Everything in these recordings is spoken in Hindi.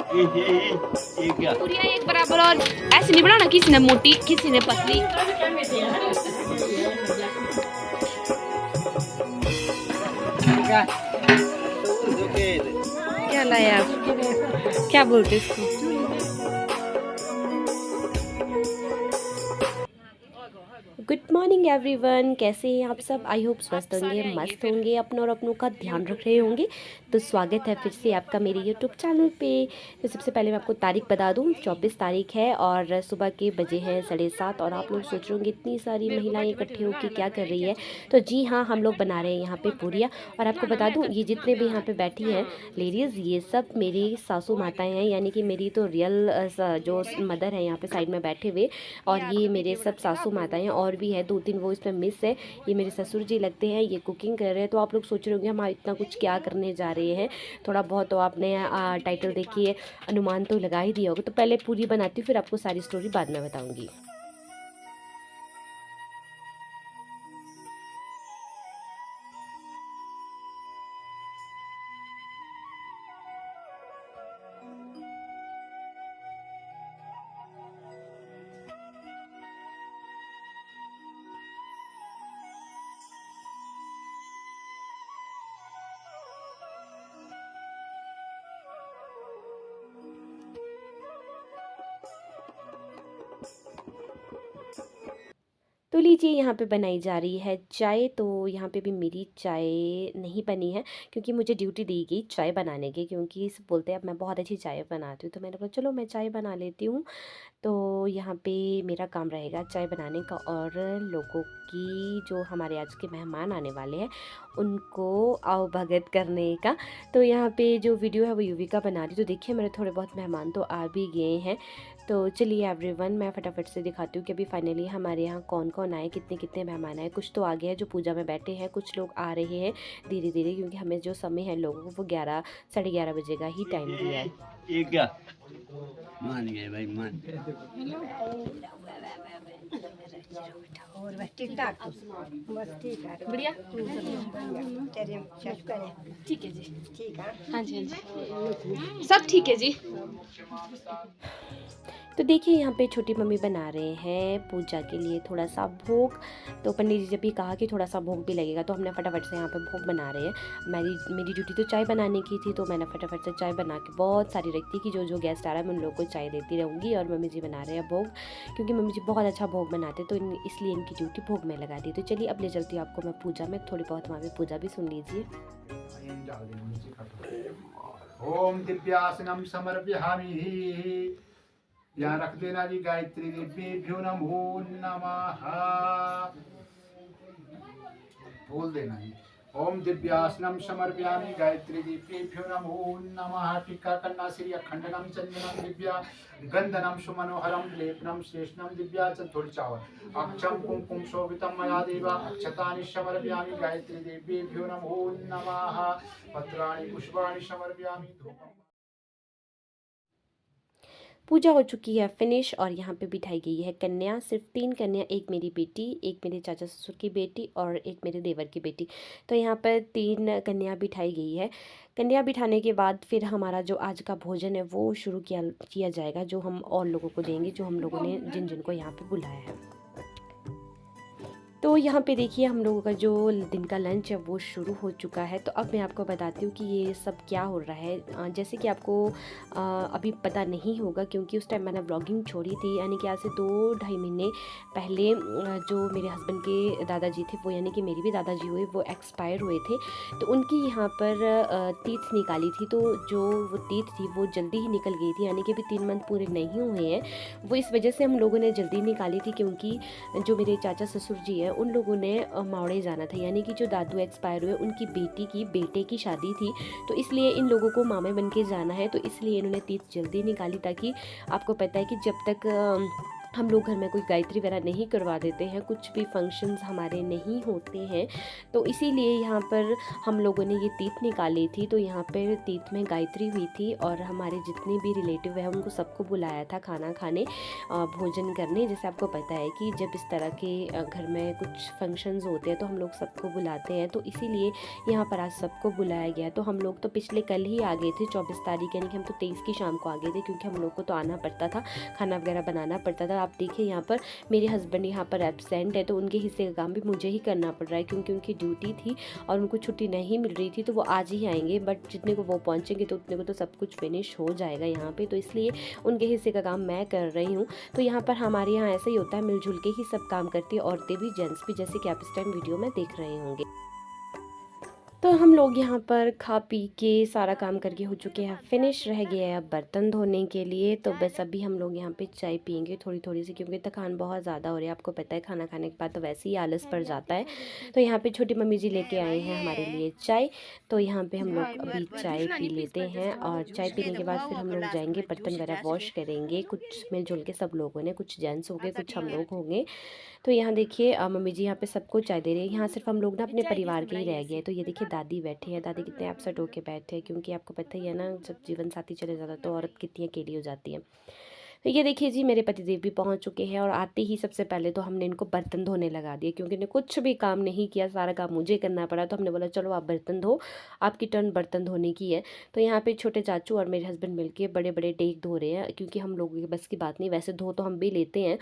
क्या पूरी एक बराबर और ऐसे नहीं बनाना, किसी ने मोटी किसी ने पतली। क्या लाया आप, क्या बोलते इसको? गुड मॉर्निंग एवरीवन, कैसे हैं आप सब? आई होप स्वस्थ होंगे, मस्त होंगे, अपनों और अपनों का ध्यान रख रहे होंगे। तो स्वागत है फिर से आपका मेरे यूट्यूब चैनल पे। तो सबसे पहले मैं आपको तारीख बता दूं, 24 तारीख है और सुबह के बजे हैं 7:30। और आप लोग सोच रहे होंगे इतनी सारी महिलाएं इकट्ठी होकर क्या कर रही है। तो जी हाँ, हम लोग बना रहे हैं यहाँ पे पूरियाँ। और आपको बता दूँ, ये जितने भी यहाँ पर बैठी हैं लेडीज़, ये सब मेरी सासू माताएँ हैं, यानी कि मेरी तो रियल जो मदर है यहाँ पर साइड में बैठे हुए। और ये मेरे सब सासू माताएँ हैं, और भी है 2-3 वो इसमें मिस है। ये मेरे ससुर जी लगते हैं, ये कुकिंग कर रहे हैं। तो आप लोग सोच रहे होंगे हम इतना कुछ क्या करने जा रहे हैं। थोड़ा बहुत तो आपने टाइटल देखिए, अनुमान तो लगा ही दिया होगा। तो पहले पूरी बनाती हूँ, फिर आपको सारी स्टोरी बाद में बताऊँगी। तो लीजिए, यहाँ पे बनाई जा रही है चाय। तो यहाँ पे भी मेरी चाय नहीं बनी है, क्योंकि मुझे ड्यूटी दी गई चाय बनाने की, क्योंकि सब बोलते हैं अब मैं बहुत अच्छी चाय बनाती हूँ। तो मैंने बोला चलो मैं चाय बना लेती हूँ। तो यहाँ पे मेरा काम रहेगा चाय बनाने का, और लोगों की जो हमारे आज के मेहमान आने वाले हैं उनको आवभगत करने का। तो यहाँ पे जो वीडियो है वो युविका बना रही। तो देखिए, मेरे थोड़े बहुत मेहमान तो आ भी गए हैं। तो चलिए एवरीवन, मैं फटाफट से दिखाती हूँ कि अभी फाइनली हमारे यहाँ कौन कौन आए, कितने कितने मेहमान आए। कुछ तो आ गए हैं जो पूजा में बैठे हैं, कुछ लोग आ रहे हैं धीरे धीरे, क्योंकि हमें जो समय है लोगों को वो 11 साढ़े 11 बजे का ही टाइम दिया है। ये क्या मान गए भाई, मान। और बस ठीक ठाक, बस ठीक है, बढ़िया, तेरे चेक करें। ठीक है जी। ठीक है, हाँ जी, हाँ जी, सब ठीक है जी। तो देखिए, यहाँ पे छोटी मम्मी बना रहे हैं पूजा के लिए थोड़ा सा भोग। तो पंडित जी जब भी कहा कि थोड़ा सा भोग भी लगेगा, तो हमने फटाफट से यहाँ पे भोग बना रहे हैं। मेरी ड्यूटी तो चाय बनाने की थी, तो मैंने फटाफट से चाय बना के बहुत सारी रखती कि जो जो गेस्ट आ रहा है मैं उन लोगों को चाय देती रहूँगी। और मम्मी जी बना रहे हैं भोग, क्योंकि मम्मी जी बहुत अच्छा भोग बनाते, तो इसलिए इनकी ड्यूटी भोग में लगा दी। तो चलिए अब ले चलती हूँ आपको मैं पूजा में, थोड़ी बहुत वहाँ पर पूजा भी सुन लीजिए। ओम दिव्यासनम समर्पयामि। यहाँ रख देना जी। गायत्री देव्येभ्यो नमो नमः। बोल देना जी। ओम दिव्यासनम समर्पयामि। गायत्री देव्येभ्यो नमो नमः। टीका करना श्री अखंडनम चंदनम दिव्या गंधनम सुमनोहरम लेपनम श्रेष्ठनम दिव्या। थोड़ी चावल अक्षम कुमकुम शोभितम मया देवा अक्षतानि समर्पयामि। गायत्री देव्येभ्यो नमो नमः। पत्राणि पुष्पाणि समर्पयामि। धूपम। पूजा हो चुकी है फिनिश, और यहाँ पे बिठाई गई है कन्या। सिर्फ 3 कन्या, एक मेरी बेटी, एक मेरे चाचा ससुर की बेटी और एक मेरे देवर की बेटी। तो यहाँ पर 3 कन्या बिठाई गई है। कन्या बिठाने के बाद फिर हमारा जो आज का भोजन है वो शुरू किया जाएगा, जो हम और लोगों को देंगे, जो हम लोगों ने जिन जिन को यहाँ पर बुलाया है। तो यहाँ पे देखिए, हम लोगों का जो दिन का लंच है वो शुरू हो चुका है। तो अब मैं आपको बताती हूँ कि ये सब क्या हो रहा है। जैसे कि आपको अभी पता नहीं होगा, क्योंकि उस टाइम मैंने ब्लॉगिंग छोड़ी थी, यानी कि आज से 2-2.5 महीने पहले जो मेरे हस्बैंड के दादाजी थे, वो यानी कि मेरी भी दादाजी हुए, वो एक्सपायर हुए थे। तो उनकी यहाँ पर तीथ निकाली थी। तो जो वो तीथ थी वो जल्दी ही निकल गई थी, यानी कि अभी 3 मंथ पूरे नहीं हुए हैं। वो इस वजह से हम लोगों ने जल्दी निकाली थी, क्योंकि जो मेरे चाचा ससुर जी हैं उन लोगों ने मावड़े जाना था, यानी कि जो दादू एक्सपायर हुए उनकी बेटी की बेटे की शादी थी। तो इसलिए इन लोगों को मामे बन के जाना है, तो इसलिए इन्होंने तीथ जल्दी निकाली, ताकि आपको पता है कि जब तक हम लोग घर में कोई गायत्री वगैरह नहीं करवा देते हैं, कुछ भी फंक्शंस हमारे नहीं होते हैं, तो इसीलिए यहाँ पर हम लोगों ने ये तीर्थ निकाली थी। तो यहाँ पर तीर्थ में गायत्री हुई थी और हमारे जितने भी रिलेटिव हैं उनको सबको बुलाया था खाना खाने, भोजन करने। जैसे आपको पता है कि जब इस तरह के घर में कुछ फंक्शंस होते हैं तो हम लोग सबको बुलाते हैं, तो इसीलिए यहाँ पर आज सबको बुलाया गया। तो हम लोग तो पिछले कल ही आ गए थे, 24 तारीख, यानी कि हम तो 23 की शाम को आ गए थे, क्योंकि हम लोग को तो आना पड़ता था, खाना वगैरह बनाना पड़ता था। आप देखिए यहाँ पर मेरे हस्बैंड यहाँ पर एब्सेंट है, तो उनके हिस्से का काम भी मुझे ही करना पड़ रहा है, क्योंकि उनकी ड्यूटी थी और उनको छुट्टी नहीं मिल रही थी। तो वो आज ही आएंगे, बट जितने को वो पहुँचेंगे तो उतने को तो सब कुछ फिनिश हो जाएगा यहाँ पे, तो इसलिए उनके हिस्से का काम मैं कर रही हूँ। तो यहाँ पर हमारे यहाँ ऐसा ही होता है, मिलजुल के ही सब काम करती है, औरतें भी जेंट्स भी, जैसे कि आप इस टाइम वीडियो में देख रहे होंगे। तो हम लोग यहाँ पर खा पी के सारा काम करके हो चुके हैं फिनिश, रह गया है अब बर्तन धोने के लिए। तो बस अभी हम लोग यहाँ पे चाय पियेंगे थोड़ी थोड़ी सी, क्योंकि थकान बहुत ज़्यादा हो रही है। आपको पता है खाना खाने के बाद तो वैसे ही आलस पड़ जाता है। तो यहाँ पे छोटी मम्मी जी लेके आए हैं हमारे लिए चाय, तो यहाँ पे हम लोग अभी चाय पी लेते हैं, और चाय पीने के बाद फिर हम लोग जाएंगे बर्तन वगैरह वॉश करेंगे। कुछ मिलजुल के सब लोगों ने, कुछ जेंट्स होंगे, कुछ हम लोग होंगे। तो यहाँ देखिए मम्मी जी यहाँ पे सबको चाय दे रही है। यहाँ सिर्फ हम लोग ना अपने परिवार के ही रह गए। तो ये देखिए दादी बैठी है, दादी कितने अपसेट होके बैठे हैं, क्योंकि आपको पता ही है ना, जब जीवन साथी चले जाता है तो औरत कितनी अकेली हो जाती है। तो ये देखिए जी मेरे पतिदेव भी पहुंच चुके हैं, और आते ही सबसे पहले तो हमने इनको बर्तन धोने लगा दिए, क्योंकि इन्हें कुछ भी काम नहीं किया, सारा काम मुझे करना पड़ा। तो हमने बोला चलो आप बर्तन धो, आपकी टर्न बर्तन धोने की है। तो यहाँ पे छोटे चाचू और मेरे हस्बैंड मिलके बड़े बड़े डेग धो रहे हैं, क्योंकि हम लोगों की बस की बात नहीं, वैसे धो तो हम भी लेते हैं,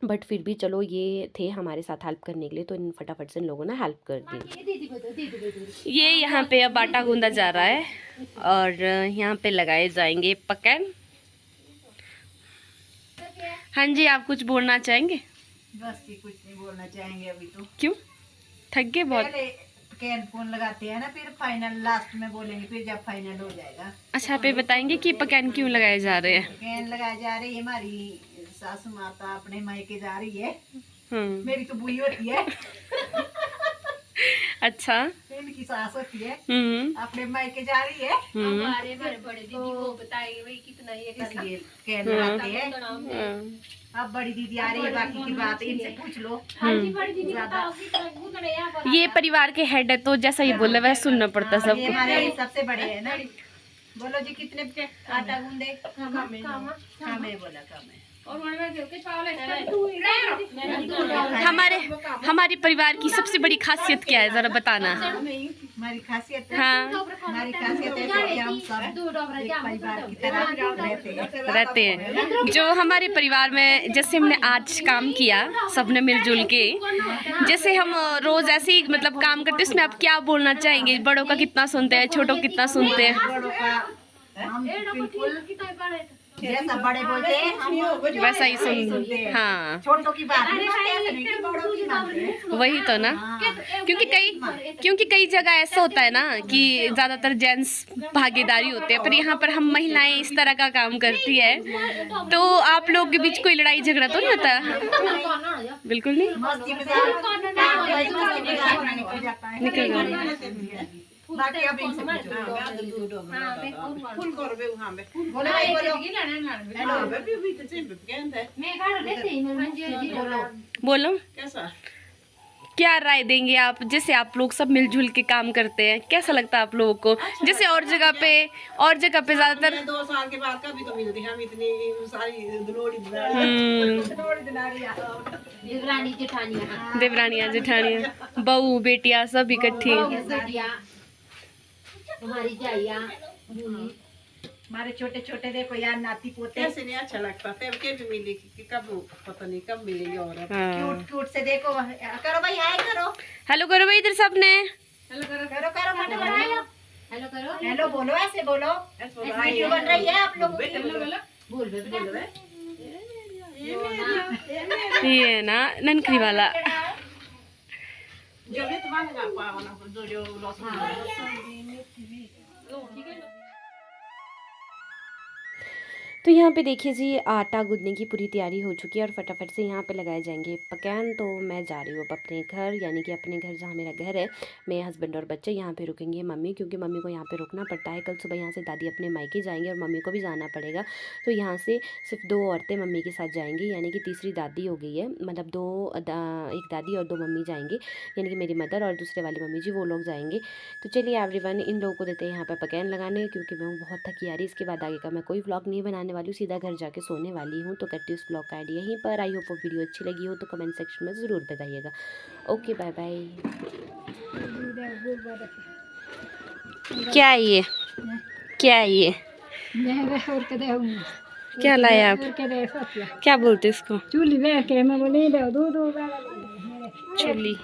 बट फिर भी चलो ये थे हमारे साथ हेल्प करने के लिए, तो इन फटाफट से इन लोगों ने हेल्प कर दी। ये यहाँ पे अब आटा गूंदा जा रहा है, और यहाँ पे लगाए जाएंगे पकन। हाँ जी, आप कुछ बोलना चाहेंगे? बस ये कुछ नहीं बोलना चाहेंगे अभी तो। क्यों, थक गए बहुत? पहले कैन फोन लगाते हैं ना, फिर फाइनल लास्ट में बोलेंगे, फिर जब फाइनल हो जाएगा। अच्छा, आप ये बताएंगे कि पकन क्यों लगाए जा रहे हैं? कैन लगाए जा रही है, हमारी सासू माता अपने मायके जा रही है, मेरी मेरी तो बुई होती है, अच्छा, इनकी सास होती है, अपने अपने मायके जा रही है। हमारे बड़े दीदी को बताइए भाई कितना ये करना। इसलिए कैन लगाते हैं। अब बड़ी दीदी आ रही है, बाकी की बात इनसे पूछ लो। हाँ जी, बड़ी दीदी ज्यादा ये परिवार के हेड है, तो जैसा ये बोले वैसे सुनना पड़ता हाँ, ये सबको। हमारे सबसे बड़े है ना। बोलो जी कितने आटा गूंदे? हाँ मैं बोला कम है। और हमारे परिवार की सबसे बड़ी खासियत क्या है, जरा बताना। हमारी खासियत है, हाँ, हमारी खासियत है कि हम सब एक परिवार की तरह रहते हैं। जो हमारे परिवार में जैसे हमने आज काम किया सबने मिलजुल के, जैसे हम रोज ऐसे ही मतलब काम करते हैं, उसमें आप क्या बोलना चाहेंगे? बड़ों का कितना सुनते हैं, छोटों का कितना सुनते हैं? बड़ों का हम बिल्कुल जैसा बड़े बोलते हैं हम वैसा ही सुनते हैं। हाँ, छोटों की बात नहीं मानते, ऐसा नहीं कि बड़ों की मानते हैं। वही तो ना। हाँ। क्योंकि कई जगह ऐसा होता है ना कि ज्यादातर जेंट्स भागीदारी होते हैं, पर यहाँ पर हम महिलाएं इस तरह का काम करती है, तो आप लोग के बीच कोई लड़ाई झगड़ा तो नहीं होता? बिल्कुल नहीं। मस्ती मजाक निकल जाता है। निकल जाता है। बाकी अब इनसे पूछो। बोलो भाई बोलो। बोलो, क्या राय देंगे आप? जैसे आप लोग सब मिलजुल के काम करते हैं, कैसा लगता है आप लोगों को? जैसे और जगह पे ज्यादातर 2 साल के बाद कभी तो मिलते हैं हम, इतनी सारी देवरानियां जेठानियां बहू बेटियां सब इकट्ठी। हमारे छोटे छोटे देखो यार नाती पोते कैसे नहीं अच्छा लगता तब के भी मिली कि कब पता नहीं कब मिलेगी। और क्यूट क्यूट से देखो। करो भाई हाय करो, हेलो करो भाई इधर सबने। करो करो फटाफट हेलो करो, हेलो बोलो, ऐसे बोलो। वीडियो बन रही है आप लोगों की। ये ना ननखरी वाला। जो भी तुम्हारे पावना जो लॉस तो यहाँ पे देखिए जी आटा गूंदने की पूरी तैयारी हो चुकी है और फटाफट से यहाँ पे लगाए जाएंगे पकवान। तो मैं जा रही हूँ अब अपने घर, यानी कि अपने घर जहाँ मेरा घर है। मेरे हस्बैंड और बच्चे यहाँ पे रुकेंगे, मम्मी, क्योंकि मम्मी को यहाँ पे रुकना पड़ता है। कल सुबह यहाँ से दादी अपने मायके जाएंगे और मम्मी को भी जाना पड़ेगा। तो यहाँ से सिर्फ 2 औरतें मम्मी के साथ जाएंगी, यानी कि तीसरी दादी हो गई है, मतलब एक दादी और 2 मम्मी जाएंगे, यानी कि मेरी मदर और दूसरे वाली मम्मी जी, वो लोग जाएंगे। तो चलिए एवरीवन, इन लोगों को देते हैं यहाँ पर पकवान लगाने, क्योंकि मैं बहुत थकी आ रही। इसके बाद आगे का मैं कोई व्लॉग नहीं बनाने वाली हूँ, सीधा घर जाके सोने वाली हूँ। तो करती हूँ उस व्लॉग का आइडिया यहीं पर। आई होप वो वीडियो अच्छी लगी हो तो कमेंट सेक्शन में ज़रूर बताइएगा। Okay, bye bye. क्या ये क्या ये क्या लाया आप? क्या बोलते इसको? चूली।